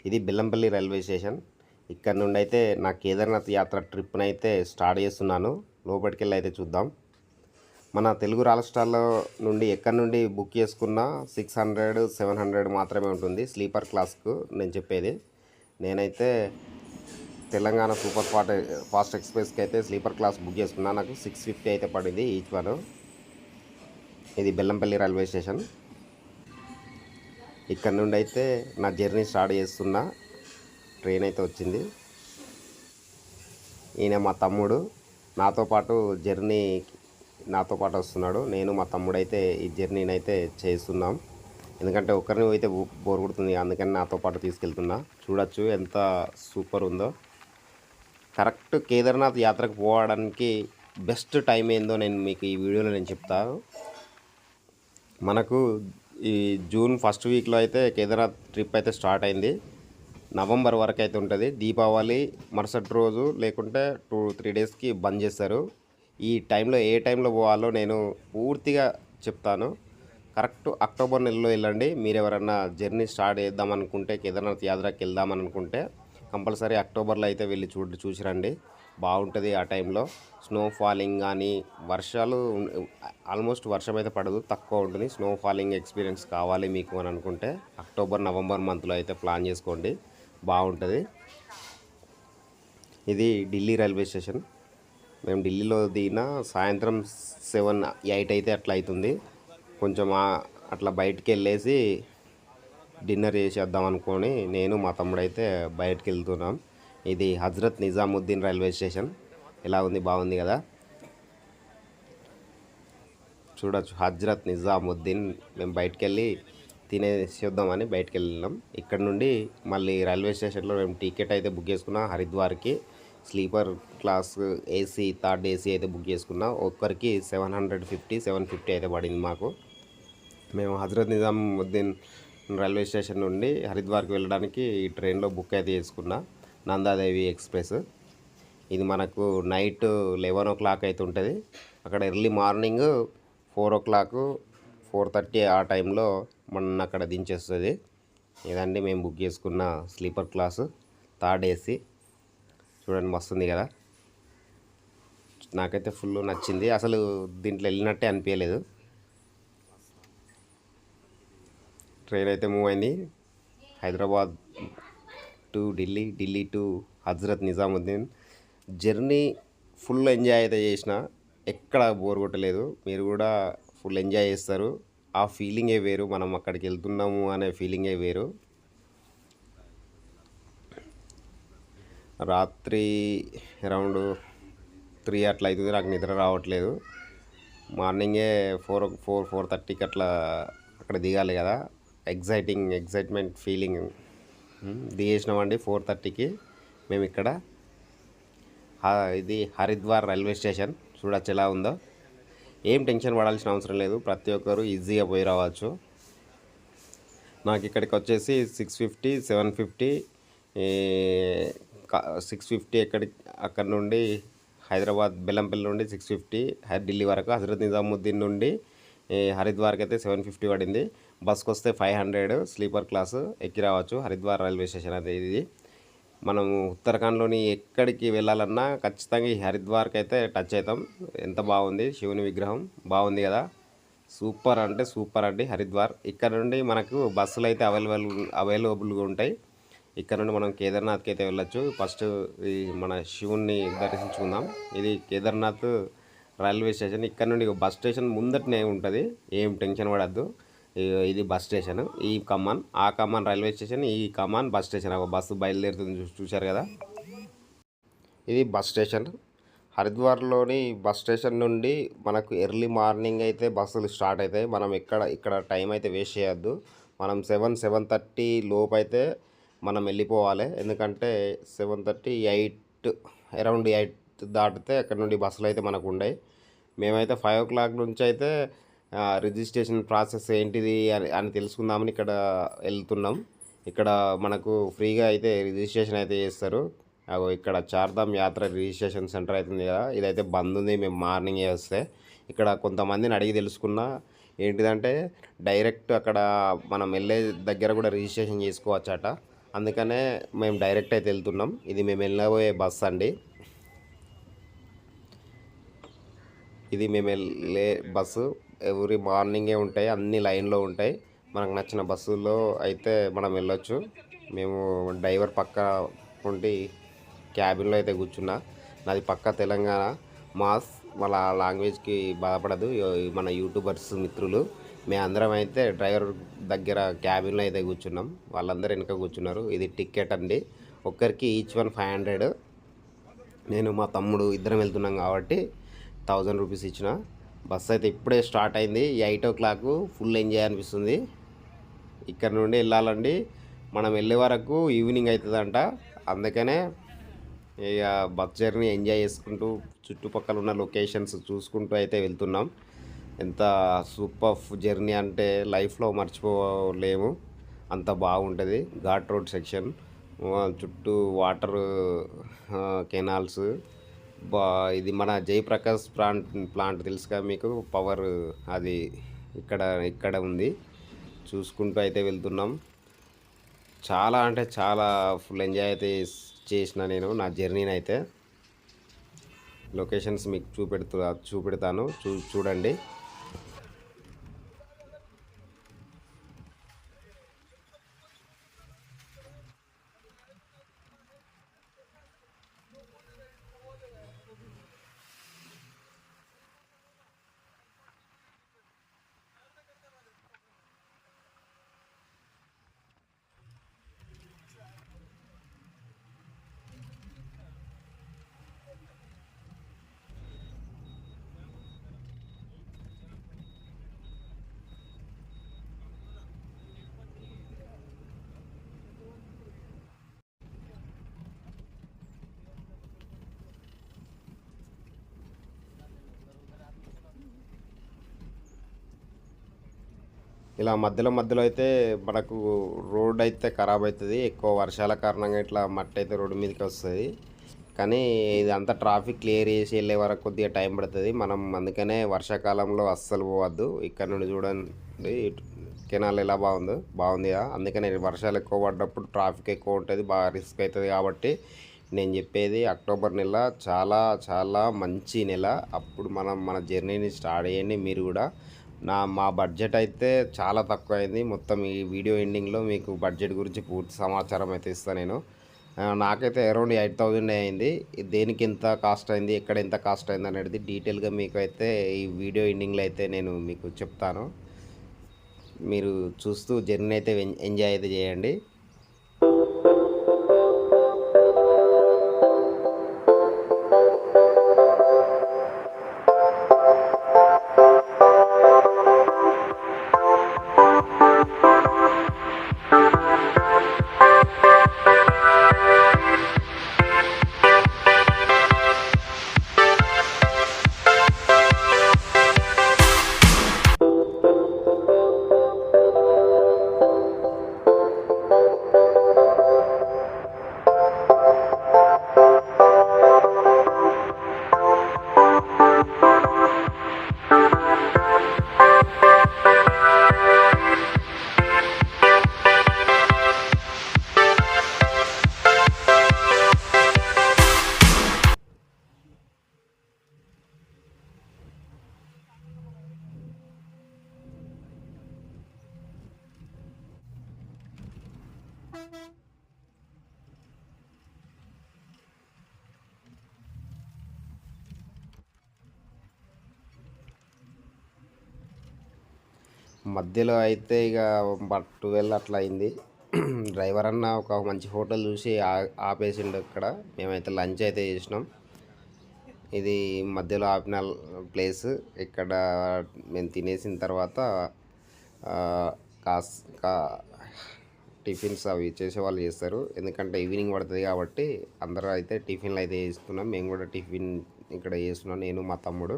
ఇది Bellampalli railway station. ఇక్కడ నుండి అయితే నా కేదార్నాథ్ యాత్ర ట్రిప్ని అయితే స్టార్ట్ చేస్తున్నాను. లోపలికి వెళ్ళి అయితే చూద్దాం. మన తెలుగు రాష్ట్రాల్లో నుండి ఎక్కడి నుండి బుక్ చేసుకున్న 600, 700 మాత్రమే ఉంటుంది స్లీపర్ క్లాస్కు. నేను చెప్పేది నేనైతే తెలంగాణ సూపర్ ఫాస్ట్ ఎక్స్ప్రెస్కి అయితే స్లీపర్ క్లాస్ బుక్ చేసుకున్నా. నాకు 650 అయితే పడింది ఈచ్ వన్. ఇది బెల్లంపల్లి రైల్వే స్టేషన్. ఇక్కడ నుండి అయితే నా జర్నీ స్టార్ట్ చేస్తున్నా. ట్రైన్ అయితే వచ్చింది. ఈయన మా తమ్ముడు నాతో పాటు వస్తున్నాడు. నేను మా తమ్ముడు అయితే ఈ జర్నీని అయితే చేస్తున్నాం. ఎందుకంటే ఒక్కరిని అయితే బోర్ కొడుతుంది, అందుకని నాతో పాటు తీసుకెళ్తున్నా. చూడొచ్చు ఎంత సూపర్ ఉందో. కరెక్ట్ కేదార్నాథ్ యాత్రకు పోవడానికి బెస్ట్ టైం ఏందో నేను మీకు ఈ వీడియోలో చెప్తాను. మనకు ఈ జూన్ ఫస్ట్ వీక్లో అయితే కేదార్నాథ్ ట్రిప్ అయితే స్టార్ట్ అయింది. నవంబర్ వరకు అయితే ఉంటుంది. దీపావళి మరుసటి రోజు లేకుంటే 2-3 డేస్కి బంద్ చేస్తారు. ఈ టైంలో ఏ టైంలో పోవాలో నేను పూర్తిగా చెప్తాను. కరెక్ట్ అక్టోబర్ నెలలో వెళ్ళండి. మీరు ఎవరన్నా జర్నీ స్టార్ట్ చేద్దామనుకుంటే, కేదార్నాథ్ యాత్రకి వెళ్దామనుకుంటే కంపల్సరీ అక్టోబర్లో అయితే వెళ్ళి చూసిరండి. బాగుంటుంది. ఆ టైంలో స్నో ఫాలింగ్ కానీ, వర్షాలు ఆల్మోస్ట్ వర్షం అయితే పడదు, తక్కువ ఉంటుంది. స్నో ఫాలింగ్ ఎక్స్పీరియన్స్ కావాలి మీకు అని అనుకుంటే అక్టోబర్, నవంబర్ మంత్లో అయితే ప్లాన్ చేసుకోండి, బాగుంటుంది. ఇది ఢిల్లీ రైల్వే స్టేషన్. మేము ఢిల్లీలో దిగిన సాయంత్రం 7-8 అయితే అట్లా అవుతుంది. కొంచెం అట్లా బయటికి వెళ్ళేసి డిన్నర్ చేసేద్దాం అనుకొని నేను మా తమ్ముడు అయితే బయటికి వెళ్తున్నాం. ఇది హజ్రత్ నిజాముద్దీన్ రైల్వే స్టేషన్. ఎలా ఉంది? బాగుంది కదా. చూడొచ్చు, హజ్రత్ నిజాముద్దీన్. మేము బయటికి వెళ్ళి తినేసేద్దామని బయటికి వెళ్ళినాం. ఇక్కడ నుండి మళ్ళీ రైల్వే స్టేషన్లో మేము టికెట్ అయితే బుక్ చేసుకున్నాం. హరిద్వార్కి sleeper class AC, third AC అయితే బుక్ చేసుకున్నాం. ఒక్కరికి 750 అయితే పడింది మాకు. మేము హజ్రత్ నిజాముద్దీన్ రైల్వే స్టేషన్ నుండి హరిద్వార్కి వెళ్ళడానికి ఈ ట్రైన్లో బుక్ అయితే చేసుకున్నా, నందాదేవి ఎక్స్ప్రెస్. ఇది మనకు నైట్ 11 o'clock అయితే ఉంటుంది. అక్కడ ఎర్లీ మార్నింగ్ 4 o'clock, 4:30 ఆ టైంలో మన అక్కడ దించేస్తుంది. ఇదండి మేము బుక్ చేసుకున్న స్లీపర్ క్లాసు, థర్డ్ ఏసీ. చూడండి, మస్తుంది కదా. నాకైతే ఫుల్ నచ్చింది. అసలు దీంట్లో వెళ్ళినట్టే అనిపించలేదు. ట్రైన్ అయితే మూవ్ అయింది. Hyderabad to Delhi, Delhi to Hazrat Nizamuddin. Journey full enjoy అయితే చేసిన, ఎక్కడ బోర్ కొట్టలేదు. మీరు కూడా ఫుల్ ఎంజాయ్ చేస్తారు. ఆ ఫీలింగే వేరు. మనం అక్కడికి వెళ్తున్నాము అనే ఫీలింగే వేరు. రాత్రి అరౌండ్ 3 అట్లా అవుతుంది. నాకు నిద్ర రావట్లేదు. మార్నింగే 4:30కి అట్లా అక్కడ దిగాలి కదా. Excitement feeling. దిగేసినామండి 4:30కి. మేము ఇక్కడ ఇది హరిద్వార్ రైల్వే స్టేషన్. చూడచ్చు ఎలా ఉందో. ఏం టెన్షన్ పడాల్సిన అవసరం లేదు. ప్రతి ఒక్కరు ఈజీగా పోయి రావచ్చు. నాకు ఇక్కడికి వచ్చేసి 650, 750, 650 అక్కడ నుండి హైదరాబాద్ బెల్లంపల్లి నుండి 650 ఢిల్లీ వరకు. హజరత్ నిజాముద్దీన్ నుండి హరిద్వార్కి అయితే 750 పడింది. బస్కి వస్తే 500 స్లీపర్ క్లాసు ఎక్కి రావచ్చు. హరిద్వార్ రైల్వే స్టేషన్ అదే ఇది. మనము ఉత్తరాఖండ్లోని ఎక్కడికి వెళ్ళాలన్నా ఖచ్చితంగా ఈ హరిద్వార్కి అయితే టచ్ అవుతాం. ఎంత బాగుంది, శివుని విగ్రహం బాగుంది కదా. సూపర్ అంటే సూపర్ అండి హరిద్వార్. ఇక్కడ నుండి మనకు బస్సులు అయితే అవైలబుల్గా ఉంటాయి. ఇక్కడ నుండి మనం కేదార్నాథ్కి అయితే వెళ్ళొచ్చు. ఫస్ట్ మన శివుణ్ణి దర్శించుకుందాం. ఇది కేదార్నాథ్ రైల్వే స్టేషన్. ఇక్కడ నుండి బస్ స్టేషన్ ముందటనే ఉంటుంది, ఏం టెన్షన్ పడద్దు. ఇది బస్ స్టేషన్. ఈ కమాన్, ఆ కమాన్ రైల్వే స్టేషన్, ఈ కమాన్ బస్ స్టేషన్. బస్సు బయలుదేరుతుంది, చూశారు కదా. ఇది బస్ స్టేషన్. హరిద్వార్లోని బస్ స్టేషన్ నుండి మనకు ఎర్లీ మార్నింగ్ అయితే బస్సులు స్టార్ట్ అవుతాయి. మనం ఇక్కడ టైం అయితే వేస్ట్ చేయొద్దు. మనం 7-7:30 లోపు అయితే మనం వెళ్ళిపోవాలి. ఎందుకంటే 7:30, 8 అరౌండ్ 8 దాటితే అక్కడ నుండి బస్సులు అయితే మనకు ఉన్నాయి. మేమైతే 5 o'clock నుంచి అయితే రిజిస్ట్రేషన్ ప్రాసెస్ ఏంటిది అని తెలుసుకుందామని ఇక్కడ వెళ్తున్నాం. ఇక్కడ మనకు ఫ్రీగా అయితే రిజిస్ట్రేషన్ అయితే చేస్తారు. ఇక్కడ చార్ధామ్ యాత్ర రిజిస్ట్రేషన్ సెంటర్ అవుతుంది కదా, ఇదైతే బంద్ ఉంది. మేము మార్నింగే వస్తే ఇక్కడ కొంతమందిని అడిగి తెలుసుకున్నా ఏంటిదంటే డైరెక్ట్ అక్కడ మనం వెళ్ళే దగ్గర కూడా రిజిస్ట్రేషన్ చేసుకోవచ్చట. అందుకనే మేము డైరెక్ట్ అయితే వెళ్తున్నాం. ఇది మేము వెళ్ళబోయే బస్ అండి. ఇది మేము వెళ్ళే బస్సు. ఎవ్రీ మార్నింగే ఉంటాయి, అన్ని లైన్లో ఉంటాయి. మనకు నచ్చిన బస్సుల్లో అయితే మనం వెళ్ళొచ్చు. మేము డ్రైవర్ పక్క ఉండి క్యాబిన్లో అయితే కూర్చున్నా. నాది పక్క తెలంగాణ మాస్, వాళ్ళ లాంగ్వేజ్కి బాధపడదు మన యూట్యూబర్స్ మిత్రులు. మేమందరం అయితే డ్రైవర్ దగ్గర క్యాబిన్లో అయితే కూర్చున్నాం. వాళ్ళందరూ వెనుక కూర్చున్నారు. ఇది టికెట్ అండి, ఒక్కరికి ఈచ్ వన్ 500. నేను మా తమ్ముడు ఇద్దరం వెళ్తున్నాం కాబట్టి 1000 రూపీస్ ఇచ్చిన. బస్ అయితే ఇప్పుడే స్టార్ట్ అయింది. 8 o'clock. ఫుల్ ఎంజాయ్ అనిపిస్తుంది. ఇక్కడ నుండి వెళ్ళాలండి, మనం వెళ్ళే వరకు ఈవినింగ్ అవుతుందంట. అందుకనే ఇక బస్ జర్నీ ఎంజాయ్ చేసుకుంటూ చుట్టుపక్కల ఉన్న లొకేషన్స్ చూసుకుంటూ అయితే వెళ్తున్నాం. ఎంత సూపర్ జర్నీ అంటే లైఫ్లో మర్చిపోలేము, అంత బాగుంటుంది. ఘాట్ రోడ్ సెక్షన్, చుట్టూ వాటర్ కెనాల్స్. ఇది మన జయప్రకాష్ ప్లాంట్ తెలుసుగా మీకు, పవర్ అది ఇక్కడ ఇక్కడ ఉంది. చూసుకుంటూ అయితే వెళ్తున్నాం. చాలా అంటే చాలా ఫుల్ ఎంజాయ్ అయితే చేసిన నేను నా జర్నీని అయితే. లొకేషన్స్ మీకు చూపెడతాను, చూడండి. ఇలా మధ్యలో మధ్యలో అయితే మనకు రోడ్ అయితే ఖరాబ్ అవుతుంది. ఎక్కువ వర్షాల కారణంగా ఇట్లా మట్టి అయితే రోడ్డు మీదకి వస్తుంది. కానీ ఇదంతా ట్రాఫిక్ క్లియర్ చేసి వెళ్ళే వరకు కొద్దిగా టైం పడుతుంది. మనం అందుకనే వర్షాకాలంలో అస్సలు పోవద్దు. ఇక్కడ నుండి చూడండి కెనాల్ ఎలా బాగుంది కదా. అందుకనే వర్షాలు ఎక్కువ పడ్డప్పుడు ట్రాఫిక్ ఎక్కువ ఉంటుంది, బాగా రిస్క్ అవుతుంది. కాబట్టి నేను చెప్పేది అక్టోబర్ నెల చాలా చాలా మంచి నెల. అప్పుడు మనం మన జర్నీని స్టార్ట్ చేయండి మీరు కూడా. మా బడ్జెట్ అయితే చాలా తక్కువ అయింది. మొత్తం ఈ వీడియో ఎండింగ్లో మీకు బడ్జెట్ గురించి పూర్తి సమాచారం అయితే ఇస్తాను నేను. నాకైతే అరౌండ్ 8000 అయింది. దేనికి ఎంత కాస్ట్ అయింది, ఎక్కడ ఎంత కాస్ట్ అయింది అనేది డీటెయిల్గా మీకు అయితే ఈ వీడియో ఎండింగ్లో అయితే నేను మీకు చెప్తాను. మీరు చూస్తూ జర్నీ అయితే ఎంజాయ్ అయితే చేయండి. మధ్యలో అయితే ఇక 12 అట్లా అయింది. డ్రైవర్ అన్న ఒక మంచి హోటల్ చూసి ఆపేసిండు. ఇక్కడ మేమైతే లంచ్ అయితే చేసినాం. ఇది మధ్యలో ఆపిన ప్లేస్. ఇక్కడ మేము తినేసిన తర్వాత కాస్ కా టిఫిన్స్ అవి చేసేవాళ్ళు చేస్తారు. ఎందుకంటే ఈవినింగ్ పడుతుంది కాబట్టి అందరూ అయితే టిఫిన్లు అయితే చేస్తున్నాం. మేము కూడా టిఫిన్ ఇక్కడ చేస్తున్నాం, నేను మా తమ్ముడు.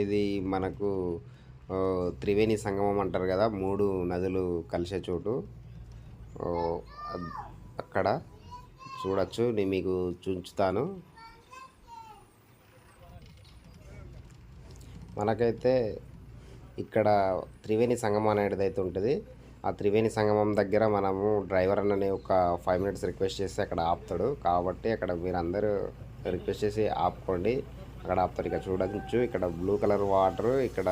ఇది మనకు త్రివేణి సంగమం అంటారు కదా, 3 నదులు కలిసే చోటు. అక్కడ చూడొచ్చు, నేను మీకు చూంచుతాను. మనకైతే ఇక్కడ త్రివేణి సంగమం అనేది అయితే ఉంటుంది. ఆ త్రివేణి సంగమం దగ్గర మనము డ్రైవర్ అన్నని ఒక 5 minutes రిక్వెస్ట్ చేస్తే అక్కడ ఆపుతాడు. కాబట్టి అక్కడ మీరు అందరూ రిక్వెస్ట్ చేసి ఆపుకోండి, అక్కడ ఆపుతారు. ఇక్కడ చూడవచ్చు, ఇక్కడ బ్లూ కలర్ వాటర్, ఇక్కడ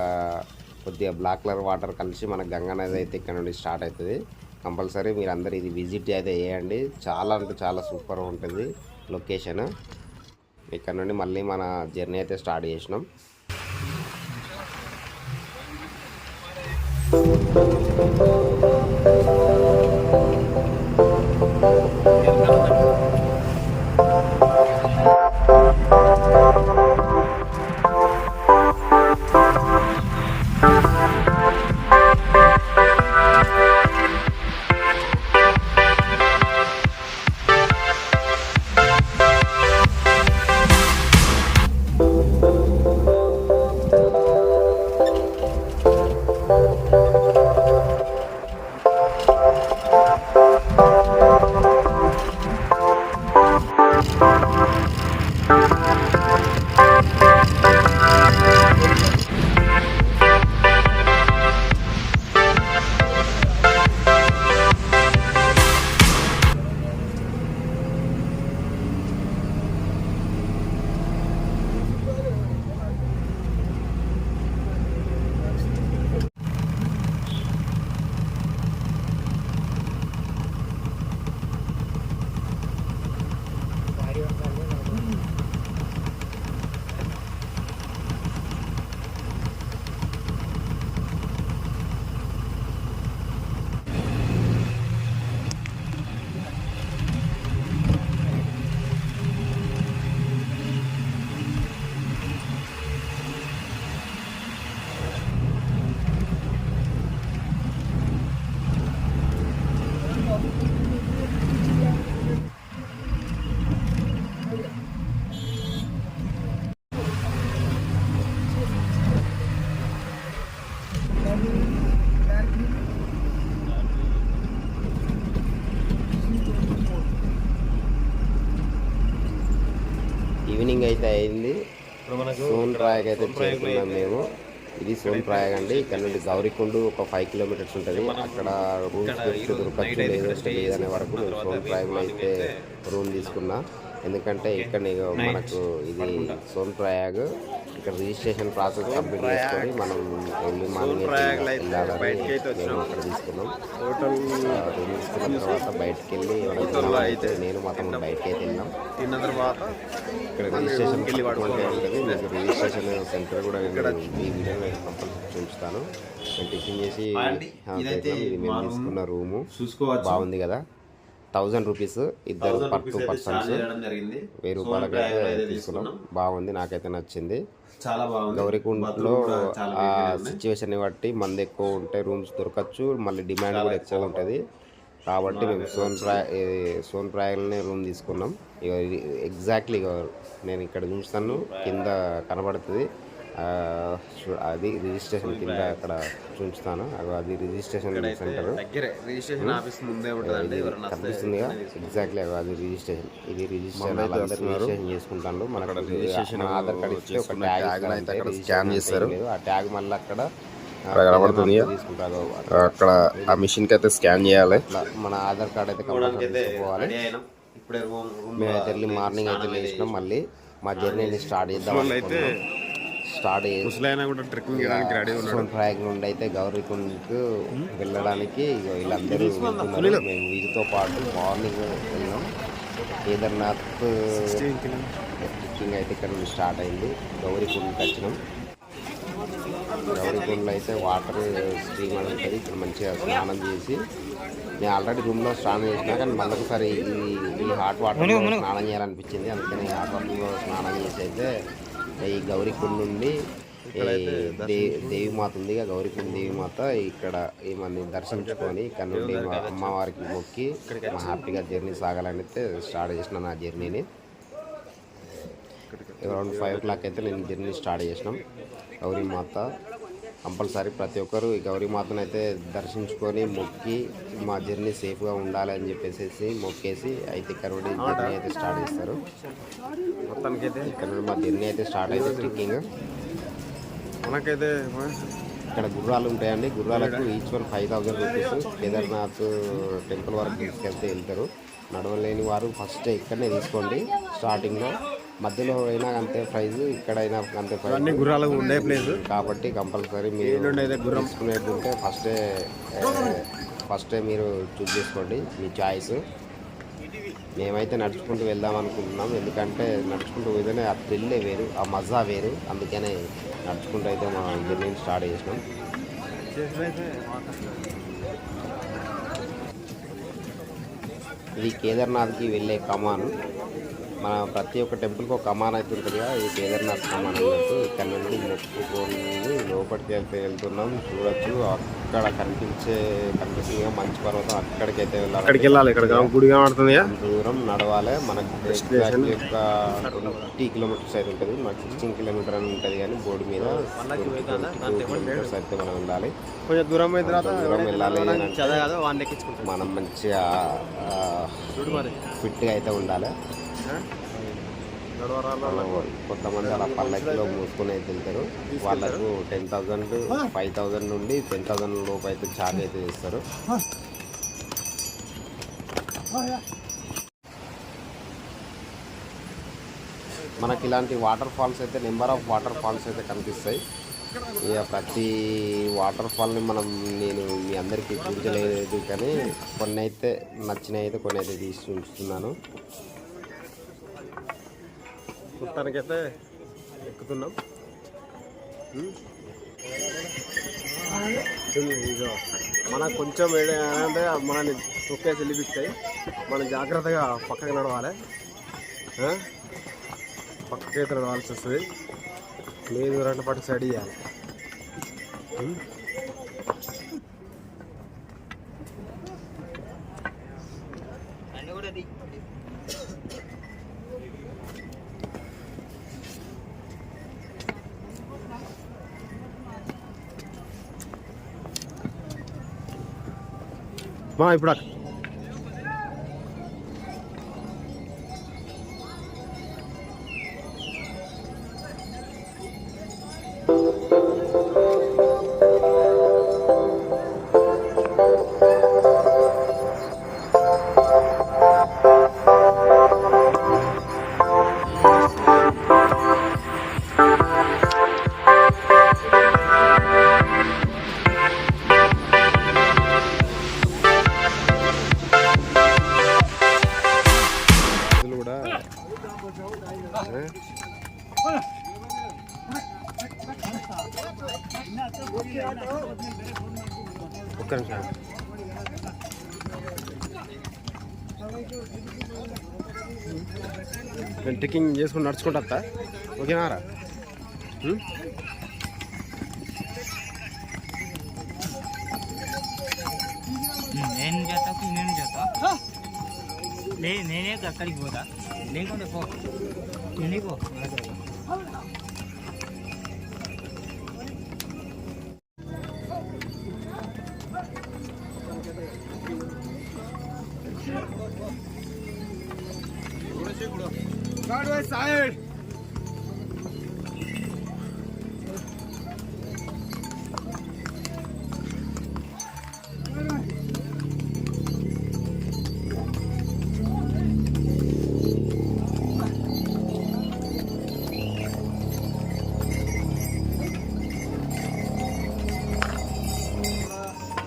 కొద్దిగా బ్లాక్ కలర్ వాటర్ కలిసి మన గంగా నది అయితే ఇక్కడ నుండి స్టార్ట్ అవుతుంది. కంపల్సరీ మీరు అందరు ఇది విజిట్ అయితే చేయండి. చాలా అంటే చాలా సూపర్ ఉంటుంది లొకేషన్. ఇక్కడ నుండి మళ్ళీ మన జర్నీ అయితే స్టార్ట్ చేసినాం. ఈవినింగ్ అయితే అయింది. సోన్ ప్రయాగ్ అయితే చేరుకున్నాం మేము. ఇది సోన్ ప్రయాగ్ అండి. ఇక్కడ నుండి గౌరీకుండు ఒక 5 kilometers ఉంటుంది. అక్కడ రూమ్స్ దొరకచ్చు లేదనే వరకు మేము సోన్ ప్రయాగ్లో అయితే రూమ్ తీసుకున్నా. ఎందుకంటే ఇక్కడ మనకు ఇది సోన్ ప్రయాగ్, ఇక్కడ రిజిస్ట్రేషన్ ప్రాసెస్ కంప్లీట్ చేసుకొని మనం ఎర్లీ మార్నింగ్ వెళ్ళాలని మేము అక్కడ తీసుకున్నాం. రూమ్ తీసుకున్న తర్వాత బయటకు వెళ్ళి అయితే నేను మాత్రం బయటకి అయితే వెళ్ళాం. తిన్న తర్వాత ఇక్కడ రిజిస్ట్రేషన్ ఉంటుంది. మీకు రిజిస్ట్రేషన్ సెంటర్ కూడా నేను ఈ వీడియోలో కంపల్సరీ చూపిస్తాను. నేను టిఫిన్ చేసి ఇది మేము తీసుకున్న రూము బాగుంది కదా. 1000 rupees ఇద్దరు per 2 persons, 1000 రూపాయలకి అయితే తీసుకున్నాం. బాగుంది, నాకైతే నచ్చింది. చాలా బాగుంది. గౌరీకుండలో ఆ సిచ్యువేషన్ బట్టి మంది ఎక్కువ ఉంటే రూమ్స్ దొరకచ్చు, మళ్ళీ డిమాండ్ కూడా ఎక్కువ ఉంటుంది. కాబట్టి మేము సోన్ ప్రయాగ్లోనే రూమ్ తీసుకున్నాం. ఇక ఎగ్జాక్ట్లీ నేను ఇక్కడ చూస్తాను, కింద కనబడుతుంది అది రిజిస్ట్రేషన్ కింద అక్కడ చూస్తాను. అది రిజిస్ట్రేషన్ సెంటర్ కనిపిస్తుంది ఎగ్జాక్ట్లీ అది రిజిస్ట్రేషన్. ఇది రిజిస్ట్రేషన్ చేసుకుంటాను. మనకు ఆధార్ కార్డ్ ఇస్తే ఒక ట్యాగ్ స్కాన్ చేస్తారు. ఆ ట్యాగ్ మళ్ళీ అక్కడ కనబడుతుంది. తీసుకుంటారు అక్కడ ఆ మిషన్ కి అయితే స్కాన్ చేయాలి. మన ఆధార్ కార్డ్ అయితే తీసుకోవాలి. మేమైతే ఎర్లీ మార్నింగ్ అయితే లేచినాం. మళ్ళీ మా జర్నీని స్టార్ట్ చేద్దాం. స్టార్ట్ సోన్ ప్రయాగ్ నుండి అయితే గౌరీకుండ్కు వెళ్ళడానికి వీళ్ళందరూ వెళ్తున్నారు. మేము వీటితో పాటు మార్నింగ్ వెళ్ళాం. కేదార్నాథ్ ట్రెక్కింగ్ అయితే ఇక్కడ నుండి స్టార్ట్ అయింది. గౌరీకుండ్కి వచ్చినాం. గౌరీకుండ్లో అయితే వాటర్ స్ట్రీమ్ అని ఉంటుంది. ఇక్కడ మంచిగా స్నానం చేసి, నేను ఆల్రెడీ రూమ్లో స్నానం చేసినా కానీ మళ్ళీ ఒకసారి ఈ హాట్ వాటర్లో స్నానం చేయాలనిపించింది. అందుకని హాట్ వాటర్లో స్నానం చేసి అయితే ఈ గౌరీకుండ్ నుండి దేవిమాత ఉంది, గౌరీకుండ్ దేవిమాత, ఇక్కడ ఏమని దర్శించుకొని ఇక్కడ నుండి అమ్మవారికి మొక్కి హ్యాపీగా జర్నీ సాగాలని అయితే స్టార్ట్ చేసిన నా జర్నీని. అరౌండ్ 5 o'clock అయితే నేను జర్నీ స్టార్ట్ చేసినాం. గౌరీమాత కంపల్సరీ ప్రతి ఒక్కరు ఈ గౌరీమాతను అయితే దర్శించుకొని మొక్కి మా జర్నీ సేఫ్గా ఉండాలి అని చెప్పేసి మొక్కేసి అయితే ఇక్కడ నుండి జర్నీ అయితే స్టార్ట్ చేస్తారు. మొత్తానికైతే ఇక్కడ నుండి మా జర్నీ అయితే స్టార్ట్ అయితే ట్రెక్కింగ్. మనకైతే ఇక్కడ గుర్రాలు ఉంటాయండి. గుర్రాలకు each one 5000 rupees. Kedarnath temple వరకు తీసుకెళ్తే వెళ్తారు. నడవలేని వారు ఫస్ట్ ఇక్కడనే తీసుకోండి స్టార్టింగ్లో. మధ్యలో అయినా అంతే ప్రైజ్, ఇక్కడైనా అంతే ప్రైజ్. గుర్రాలు ఉండే ప్లేస్ కాబట్టి కంపల్సరీ మీరు తీసుకునేది ఉంటే ఫస్టే మీరు చూస్ చేసుకోండి మీ చాయిస్. మేమైతే నడుచుకుంటూ వెళ్దాం అనుకుంటున్నాం. ఎందుకంటే నడుచుకుంటూ పోతేనే ఆ థ్రిల్లే వేరు, ఆ మజా వేరు. అందుకనే నడుచుకుంటూ అయితే మా జర్నీని స్టార్ట్ చేసినాం. ఇది కేదార్నాథ్కి వెళ్ళే కమాన్. మన ప్రతి ఒక్క టెంపుల్కి ఒక కమాన్ అయితే ఉంటుంది కదా, ఇది కేదార్నాథ్ కమాన్ అన్నట్టు. ఇక్కడ నుండి మొక్కుకొని లోపలికి వెళ్తున్నాం. చూడొచ్చు అక్కడ కనిపిస్తుంది మంచు పర్వతం. అక్కడికైతే వెళ్ళాలి. ఇక్కడ గుడి కనబడుతుంది. దూరం నడవాలి. మనకు ఒక 20 కిలోమీటర్స్ అయితే ఉంటుంది. మనకు 16 కిలోమీటర్ అని ఉంటుంది, కానీ బోర్డు మీద 2 కిలోమీటర్స్ అయితే మనం వెళ్ళాలి. కొంచెం దూరం అయిన తర్వాత దూరం వెళ్ళాలి. మనం మంచిగా ఫిట్గా అయితే ఉండాలి. కొంతమంది అలా పల్లకిలో మూసుకొని అయితే వెళ్తారు. వాళ్ళకు 10,000, 5,000 నుండి 10,000 లోపు అయితే ఛార్జ్ అయితే చేస్తారు. మనకి ఇలాంటి వాటర్ ఫాల్స్ అయితే నెంబర్ ఆఫ్ వాటర్ ఫాల్స్ అయితే కనిపిస్తాయి. ఇక ప్రతి వాటర్ ఫాల్ని నేను మీ అందరికీ చూపించలేదు, కానీ కొన్ని అయితే నచ్చినవి అయితే కొన్ని అయితే తీసి ఉంచుతున్నాను. మొత్తానికైతే ఎక్కుతున్నాం. మనకు కొంచెం ఏంటంటే మనల్ని తొక్కే చెల్లిపిస్తాయి. మనం జాగ్రత్తగా పక్కకి నడవాలి. పక్కకైతే నడవాల్సి వస్తుంది. లేదు 2 పాటు సైడ్ ఇవ్వాలి. ఇప్పుడు ఒక్క నిమిషం. నేను ట్రెక్కింగ్ చేసుకుని నడుచుకుంటా వస్తా. ఓకేనారా? నేను చేస్తా నేనే అక్కడికి పోతా. లేకుంటే పో పో. side.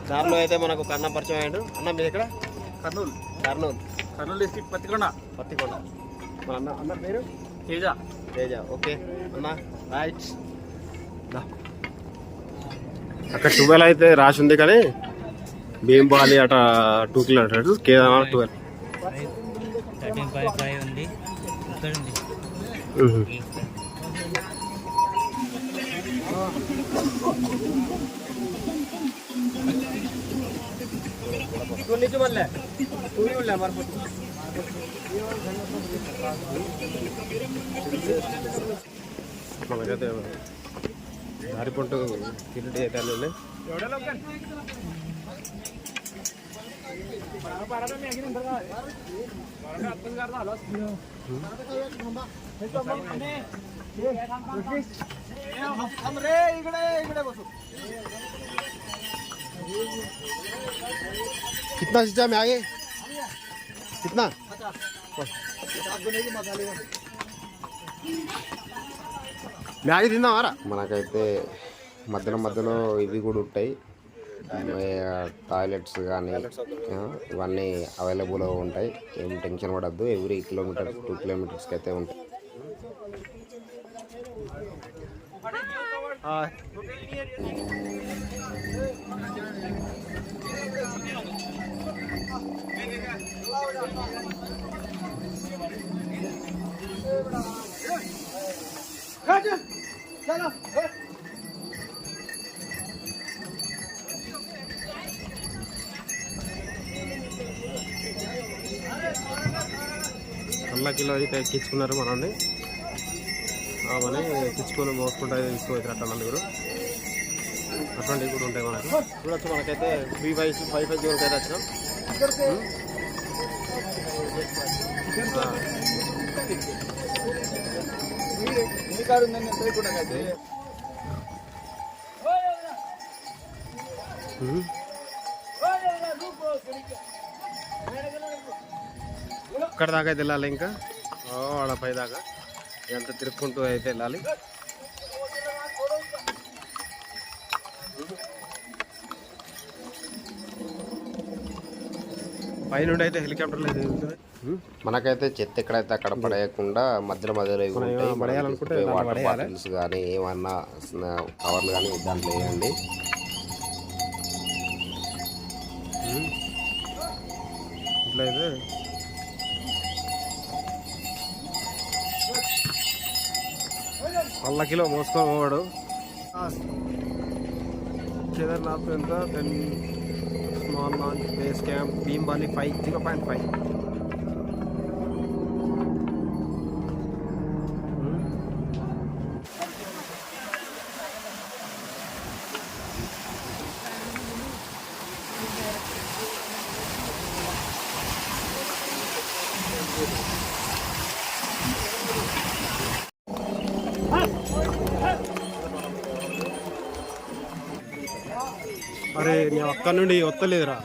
దారిలో అయితే మనకు కన్న పరిచయం అయ్యాడు. అన్న మీరు ఎక్కడ? కర్నూలు డిస్ట్రిక్ట్ పత్తికొండ. మన అన్న పేరు తేజ. ఓకే అన్న, రైట్. అక్కడ 12 అయితే రాసి ఉంది, కానీ భీంబాలి అట 2 కిలోమీటర్స్. కేదార్ 12 ఉంది. మనకైతే దారి పంట తిరిగి అయితే ఇकडे बसू. कितना चीजा में आगे कितना మ్యాగీ తిందామారా? మనకైతే మధ్యలో మధ్యలో ఇవి కూడా ఉంటాయి, టాయిలెట్స్ కానీ ఇవన్నీ అవైలబుల్ ఉంటాయి. ఏం టెన్షన్ పడద్దు. ఎవ్రీ కిలోమీటర్ 2 కిలోమీటర్స్కి అయితే ఉంటాయి. అల్ల కిలో అయితే ఎక్కించుకున్నారు మనల్ని. మనం ఎక్కించుకొని మోసుకుంటా తీసుకుపోతారు అట్లా నలుగురు. అటువంటివి కూడా ఉంటాయి మనకు. చూడొచ్చు మనకైతే 3 దూరం అయితే వచ్చినాం. ఇక్కడ దాకా అయితే వెళ్ళాలి, ఇంకా ఆడ పై దాకా ఎంత తిరుక్కుంటూ అయితే వెళ్ళాలి. పైనుండి అయితే హెలికాప్టర్లు అయితే వెళ్తుంది. మనకైతే చెత్త ఎక్కడైతే అక్కడ పడేయకుండా మధ్యలో మధ్యలో పడేయాలనుకుంటే వాటర్ బాటిల్స్ కానీ ఏమన్నా కవర్లు కానీ దాంట్లో వేయండి. ఇట్లా అయితే వల్ల కిలో మోసుకొని పోవాడు. కేదార్నాథ్ ఎంత 10 స్మాల్ లాంచ్ బేస్ క్యాంప్ భీంబాలి 0.5. అరే నీ అక్కడ నుండి వస్తలేదురా.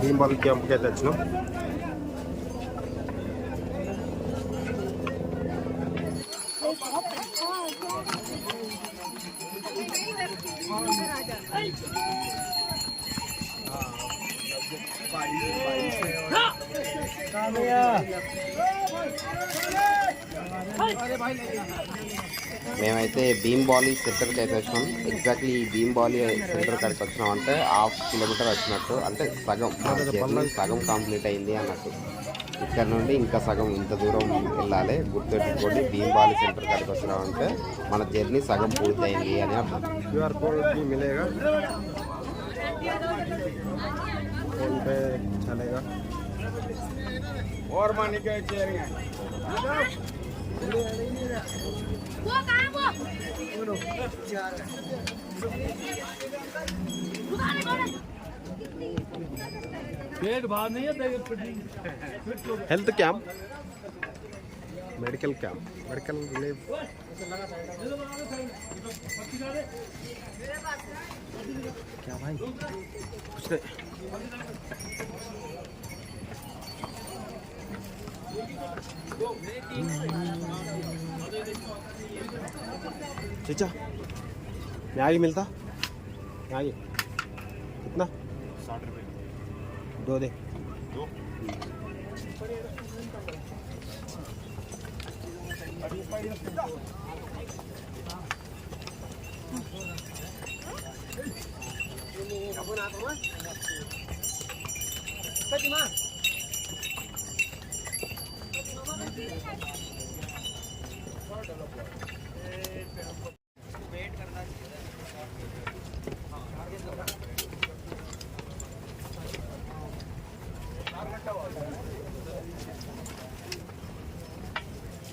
భీంబాల్ క్యాంప్కి అయితే వచ్చినాం. మేమైతే భీంబాలి సెంటర్కి అయితే వచ్చినాం. ఎగ్జాక్ట్లీ ఈ భీంబాలి సెంటర్ కాడికి వచ్చినాం అంటే 1/2 కిలోమీటర్ వచ్చినట్టు, అంటే సగం సగం కంప్లీట్ అయింది అన్నట్టు. ఇక్కడ నుండి ఇంకా సగం ఇంత దూరం వెళ్ళాలి. గుర్తుపెట్టుకోండి, భీంబాలి సెంటర్ కాడికి వచ్చినాం అంటే మన జర్నీ సగం పూర్తయింది అని అర్థం. క్యూఆర్ కోడ్ మిలేగా फोन पे चलेगा और मानी के चलेंगे वो कहां वो पेट बाहर नहीं है. Health camp, medical camp, medical relief. क्या भाई कुछ नहीं. चचा मैगी मिलता? मैगी कितना? 60 रुपये. 2 दे. 2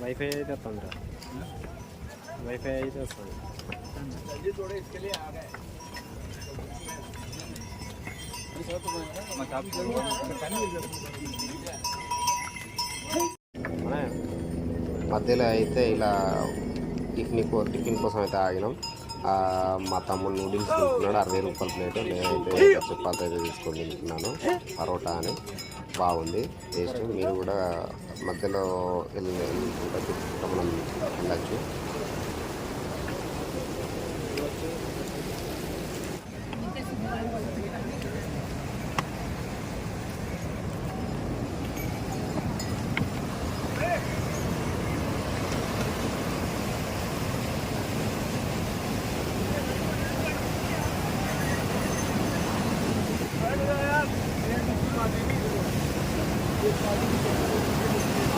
వైఫై అయితే వస్తుంది, వైఫై అయితే వస్తుంది. మధ్యలో అయితే ఇలా టిఫిన్ కోసం అయితే ఆగినాం. మా తమ్ముడు నూడిల్స్ తింటున్నాడు, 60 రూపాయల ప్లేట్. నేనైతే చపాతి అయితే తీసుకొని తింటున్నాను, పరోటా అని. బాగుంది టేస్ట్. మీరు కూడా మధ్యలో వెళ్ళుకుంటా తిప్పుకుంటా మనం వెళ్ళచ్చు.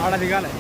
ఆడ దిగాలి.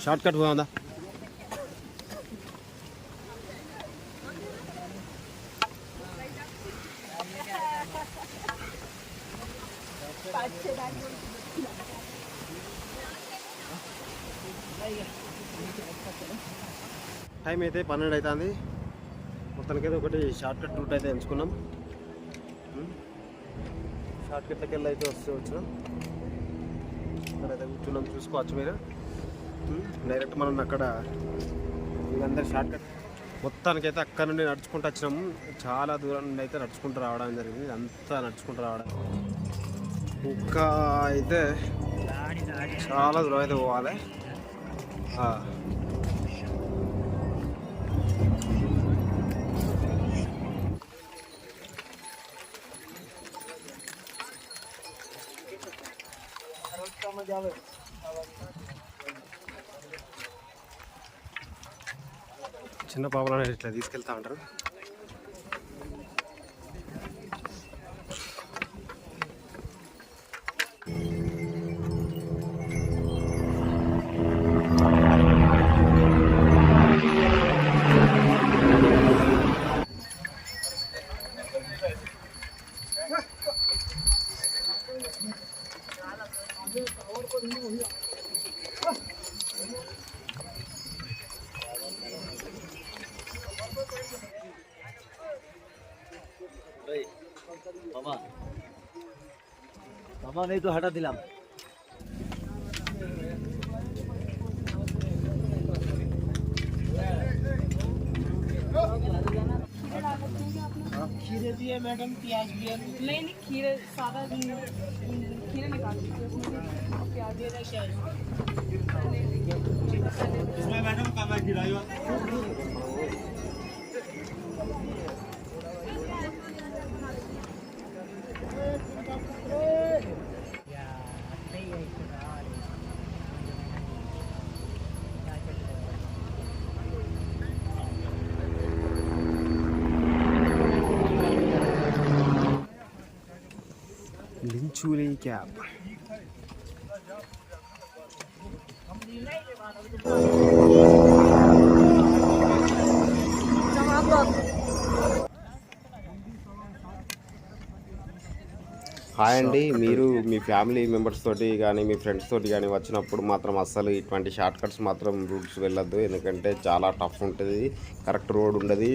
షార్ట్ కట్ బాగుందా? టైం అయితే 12 అవుతుంది. మొత్తానికైతే ఒకటి షార్ట్ కట్ రూట్ అయితే ఎంచుకున్నాం. షార్ట్ కట్లకి వెళ్ళి అయితే వచ్చినాం. అక్కడైతే కూర్చున్నాం, చూసుకోవచ్చు మీరు. డైరెక్ట్ మనం అక్కడ వీళ్ళందరూ షార్ట్ కట్ మొత్తానికైతే అక్కడ నుండి నడుచుకుంటూ వచ్చినాము. చాలా దూరం నుండి అయితే నడుచుకుంటూ రావడం జరిగింది. అంతా నడుచుకుంటూ రావడం. ఇంకా అయితే చాలా దూరం అయితే పోవాలి. చిన్న పాపలను ఇట్లా తీసుకెళ్తా ఉంటారు. मामा नहीं तो हटा दिलाम। खीरे भी है मैडम, प्याज भी है। नहीं खीरे सादा खीरे निकाल दीजिए, उसमें प्याज दे रहा है। इसमें मैडम कब है खीरा? త్రిశూలి క్యాబ్. హాయ్ అండి. మీరు మీ ఫ్యామిలీ మెంబర్స్ తోటి కానీ మీ ఫ్రెండ్స్ తోటి కానీ వచ్చినప్పుడు మాత్రం అస్సలు ఇటువంటి షార్ట్ కట్స్ మాత్రం రూట్స్ వెళ్ళొద్దు. ఎందుకంటే చాలా టఫ్ ఉంటుంది, కరెక్ట్ రోడ్ ఉండదు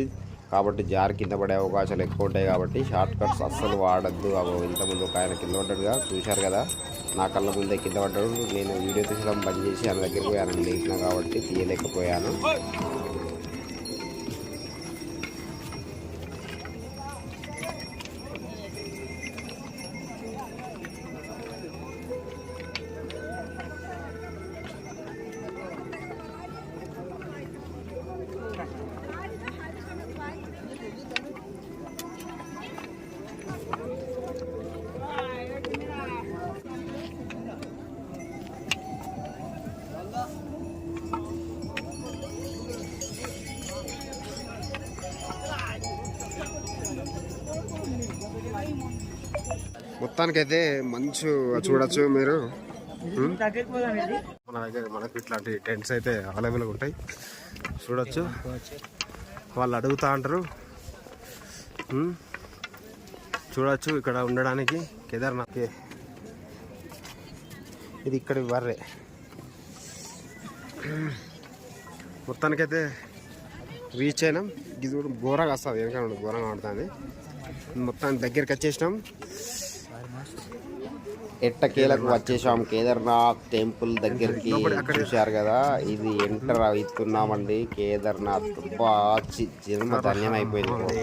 కాబట్టి జారి కింద పడే అవకాశాలు ఎక్కువ ఉంటాయి. కాబట్టి షార్ట్ కట్స్ అస్సలు వాడద్దు. ఇంతకుముందు ఒక ఆయన కింద పడ్డాడుగా, చూశారు కదా, నా కళ్ళ ముందే కింద పడ్డాడు. నేను వీడియో తీసడం బంద్ చేసి ఆయన దగ్గరికి పోయి ఆయన లేచిన కాబట్టి తీయలేకపోయాను. మొత్తానికైతే మంచు చూడొచ్చు మీరు. మన దగ్గర మనకు ఇట్లాంటి టెంట్స్ అయితే అవైలబుల్గా ఉంటాయి, చూడొచ్చు. వాళ్ళు అడుగుతా అంటారు, చూడొచ్చు ఇక్కడ ఉండడానికి. కేదార్నాథ్ ఇది ఇక్కడ వర్రే. మొత్తానికైతే రీచ్ అయినాం. ఇది కూడా ఘోరంగా వస్తుంది, వెనక ఘోరంగా పడుతుంది. మొత్తానికి దగ్గరికి వచ్చేసినాం. ఎట్టకేలకు వచ్చేసాం కేదార్నాథ్ టెంపుల్ దగ్గరికి. చూశారు కదా, ఇది ఎంటర్ అవుతున్నామండి కేదార్నాథ్. జన్మ ధన్యం అయిపోయింది.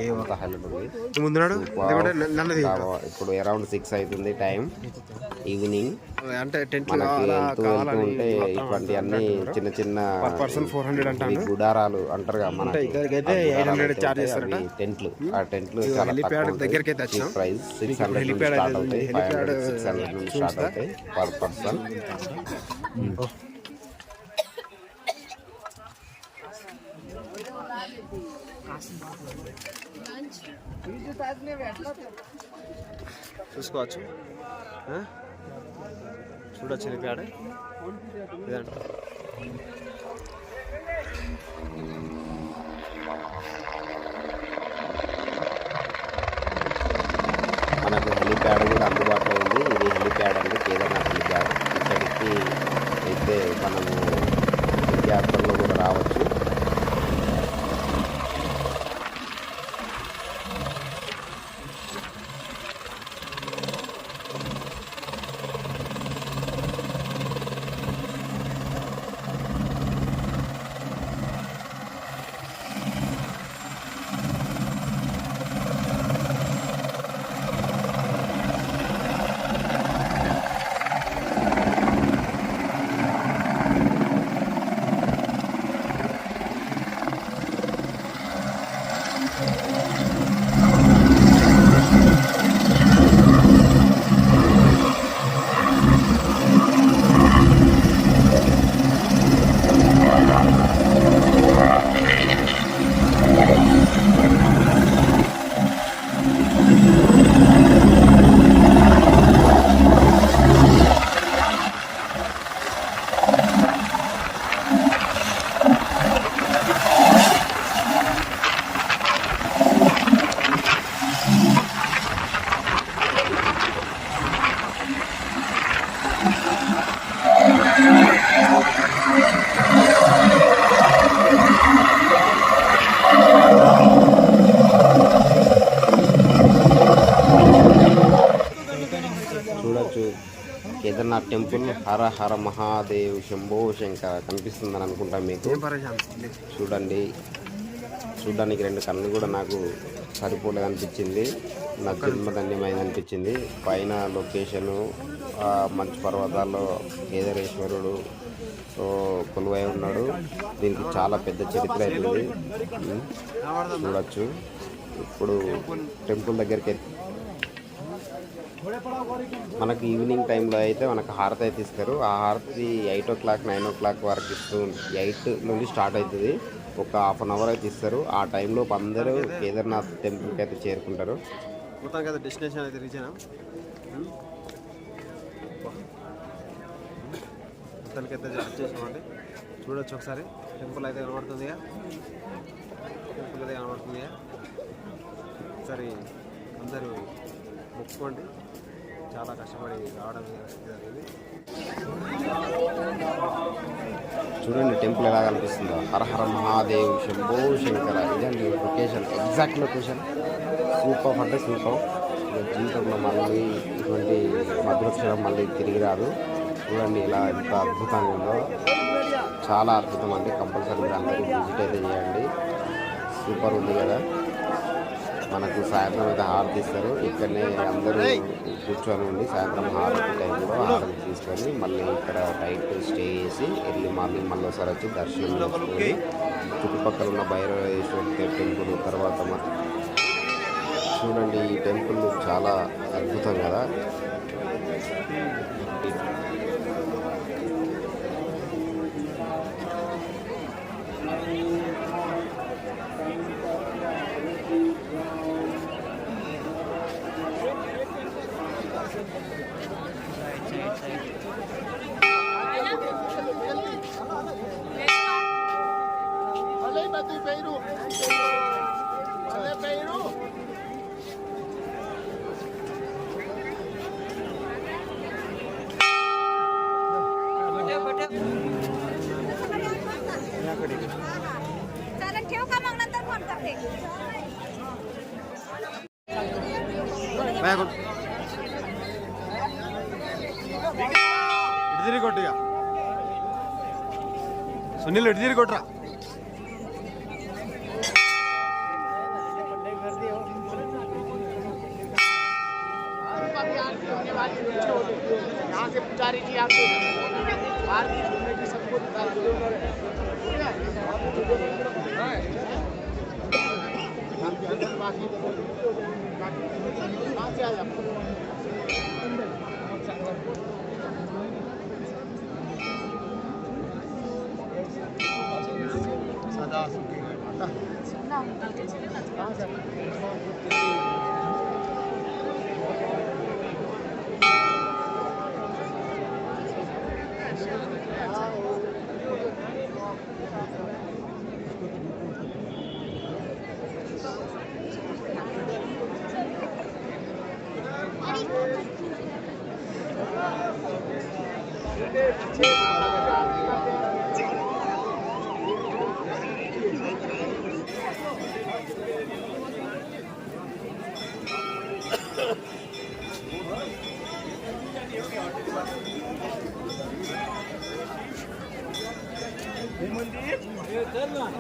ఇప్పుడు అరౌండ్ 6 అవుతుంది టైం, ఈవినింగ్. అంటే మనకి ఉంటే ఇటువంటి అన్ని చిన్న చిన్న గుడారాలు అంటారు కదా, మన టెంట్లు. ఆ టెంట్లు చాలా దగ్గరికి ప్రైస్ 600 స్టార్ట్ అవుతాయి, 500 600 నుంచి స్టార్ట్ అవుతాయి పర్ పర్సన్. చూసుకోవచ్చు, చూడొచ్చు హెలిప్యాడ్ ఇదంట. మనకు హెలిప్యాడ్ కూడా అందుబాటులో ఉంది. ఇది హెలిప్యాడ్ అండి, కేదార్నాథ్ హెలిప్యాడ్. ఇక్కడికి అయితే మనము హెలికాప్టర్లో కూడా రావచ్చు. చూడొచ్చు కేదార్నాథ్ టెంపుల్. హర హర మహాదేవ్ శంభో శంకర కనిపిస్తుందని అనుకుంటా మీకు. చూడండి, చూడడానికి 2 కళ్ళు కూడా నాకు సరిపోలేదు అనిపించింది. నా జన్మధన్యమైంది అనిపించింది. పైన లొకేషను మంచు పర్వతాల్లో కేదారేశ్వరుడు కొలువై ఉన్నాడు. దీనికి చాలా పెద్ద చరిత్ర అవుతుంది, చూడొచ్చు. ఇప్పుడు టెంపుల్ దగ్గరికి మనకు ఈవినింగ్ టైంలో అయితే మనకు హారతి అయితే ఇస్తారు. ఆ హారతి 8 o'clock 9 o'clock వరకు ఇస్తూ 8 నుండి స్టార్ట్ అవుతుంది. ఒక ½ an hour అయితే ఇస్తారు. ఆ టైంలో అందరూ కేదార్నాథ్ టెంపుల్కి అయితే చేరుకుంటారు. మొత్తానికి అయితే డెస్టినేషన్ అయితే రీచ్ అయినా. మొత్తానికైతే వచ్చేసామండి. చూడొచ్చు ఒకసారి టెంపుల్ అయితే కనబడుతుంది. టెంపుల్ అయితే కనబడుతుంది. ఒకసారి అందరూ మొక్కుకోండి. చాలా కష్టపడి రావడం జరిగింది. చూడండి టెంపుల్ ఎలా కనిపిస్తుందో. హర హర మహాదేవ్ శంభో శంకర. ఇదండి లొకేషన్, ఎగ్జాక్ట్ లొకేషన్. సూపర్ అంటే సూపర్. జీవితంలో మళ్ళీ ఇటువంటి మధురక్షరం మళ్ళీ తిరిగి రాదు. చూడండి ఇలా ఎంత అద్భుతంగా ఉందో. చాలా అద్భుతం అండి. కంపల్సరీ మీరు అందరూ విజిట్ అయితే చేయండి. సూపర్ ఉంది కదా. మనకు సాయంత్రం అయితే హారతి ఇస్తారు. ఇక్కడనే అందరూ కూర్చొని ఉండి సాయంత్రం హారతి టైంలో హారతి తీసుకొని మళ్ళీ ఇక్కడ నైట్ స్టే చేసి ఎర్లీ మార్నింగ్ మళ్ళీ ఒకసారి వచ్చి దర్శనం చేసుకొని చుట్టుపక్కల ఉన్న భైరవేశ్వర టెంపుల్ తర్వాత చూడండి ఈ టెంపుల్ చాలా అద్భుతం కదా. चालेल, ठेव का मग नंतर फोन करते. ఇడిదిరి కొట్టిగా సునీల్ ఇడిదిరి కొట్రా. यहाँ से पुजारी जी आपको बाहर की घूमने की सबको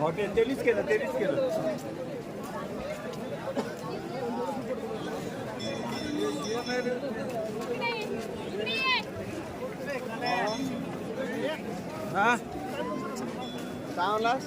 हॉटेल तेलीच केलं. चांगलाच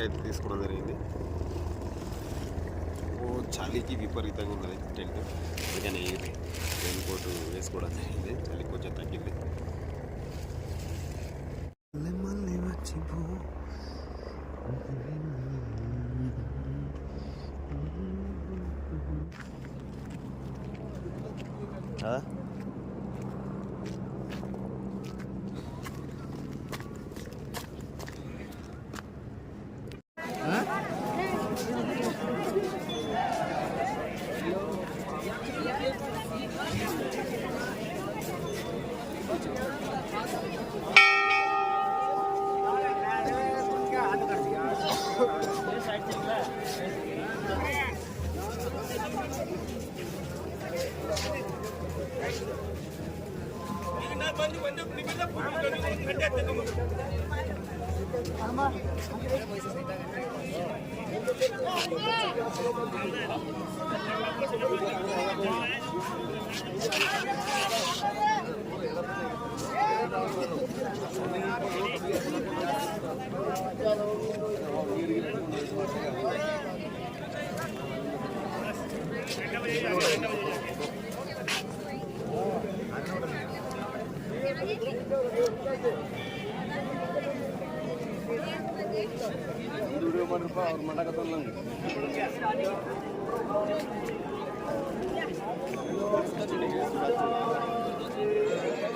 అయితే తీసుకోవడం జరిగింది. చలికి విపరీతంగా ఉన్నది టెంట్. అందుకని రెయిన్ కోట్ వేసుకోవడం జరిగింది. చలి కొంచెం తగ్గింది.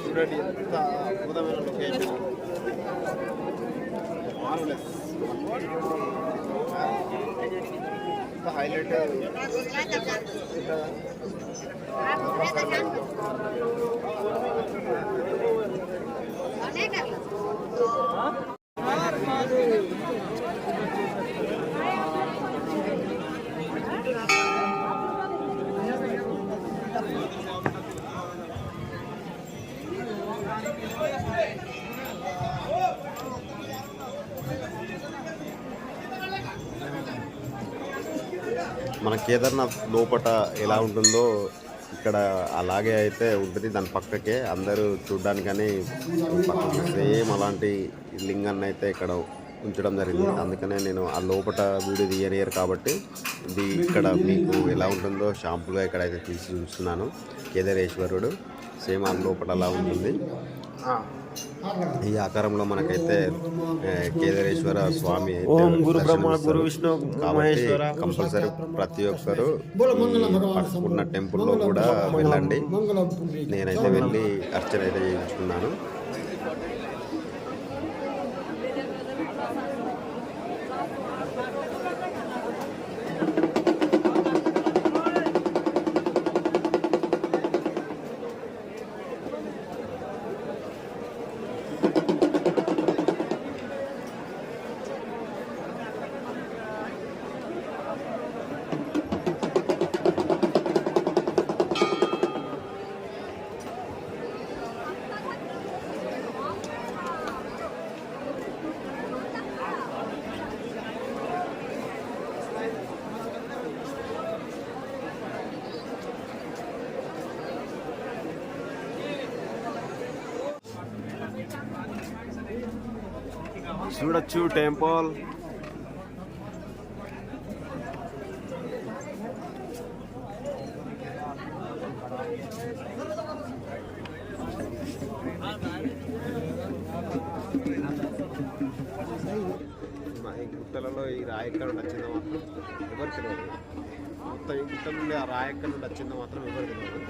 చూడండి ఎంత అద్భుతమైన లొకేషన్. మార్వెలస్. ఎంత హైలైట్. మన కేదార్నాథ్ లోపట ఎలా ఉంటుందో ఇక్కడ అలాగే అయితే ఉంటుంది. దాని పక్కకే అందరూ చూడ్డానికని పక్కకి సేమ్ అలాంటి లింగాన్ని అయితే ఇక్కడ ఉంచడం జరిగింది. అందుకనే నేను ఆ లోపట వీడియో తీయనియరు కాబట్టి ఇది ఇక్కడ మీకు ఎలా ఉంటుందో షాంపుల్గా ఇక్కడైతే తీసి చూస్తున్నాను. కేదారేశ్వరుడు సేమ్ ఆ లోపల అలా ఉంటుంది. ఈ ఆకారంలో మనకైతే కేదారేశ్వర స్వామి కాబట్టి కంపల్సరీ ప్రతి ఒక్కరు పక్కకున్న టెంపుల్లో కూడా వెళ్ళండి. నేనైతే వెళ్ళి అర్చన అయితే చేయించుకున్నాను. చూడొచ్చు టెంపుల్. ఈ గుట్టలలో ఈ రాయి ఎక్కడ నుండి వచ్చిందో మాత్రం ఎవరు తెలియదు. మొత్తం ఈ గుట్ట నుండి ఆ రాయి ఎక్కడ నుండి వచ్చిందో మాత్రం ఎవరు తెలియదు.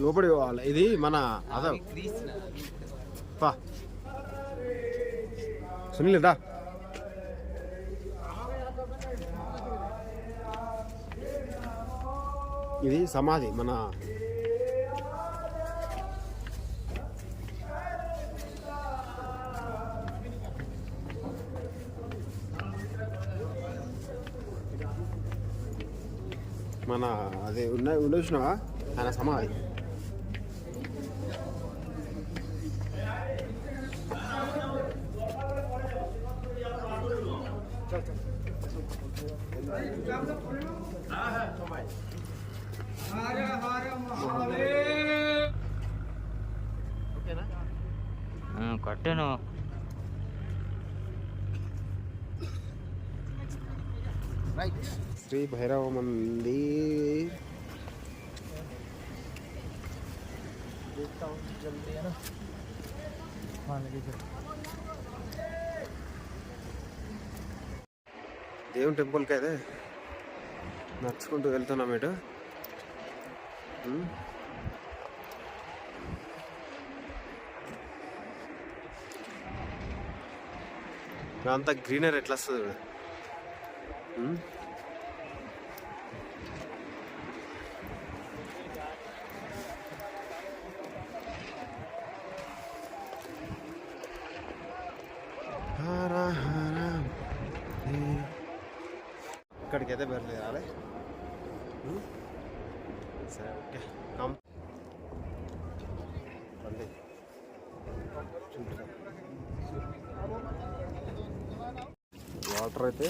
లోపడి పోవాలి. ఇది మన అదే సునీల్ దా. ఇది సమాధి మన అది చూసినావా ఆయన సమాధి. కట్టాను రైట్ శ్రీ భైరవ మందిర్. जल्दी है ना हाँ लगे चल దేవుని టెంపుల్కి అయితే నడుచుకుంటూ వెళ్తున్నాం ఇటు. అంతా గ్రీనరీ ఎట్లా వస్తుంది చూడు. ఇక్కడికైతే బయలుదేరాలి రాలే. సరే ఓకే రండి. వాటర్ అయితే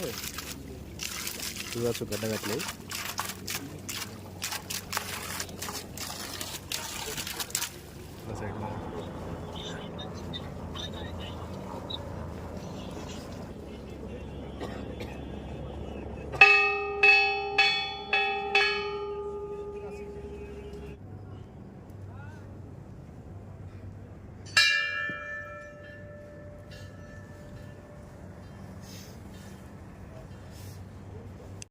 చూడచ్చు గడ్డ కట్టలేదు.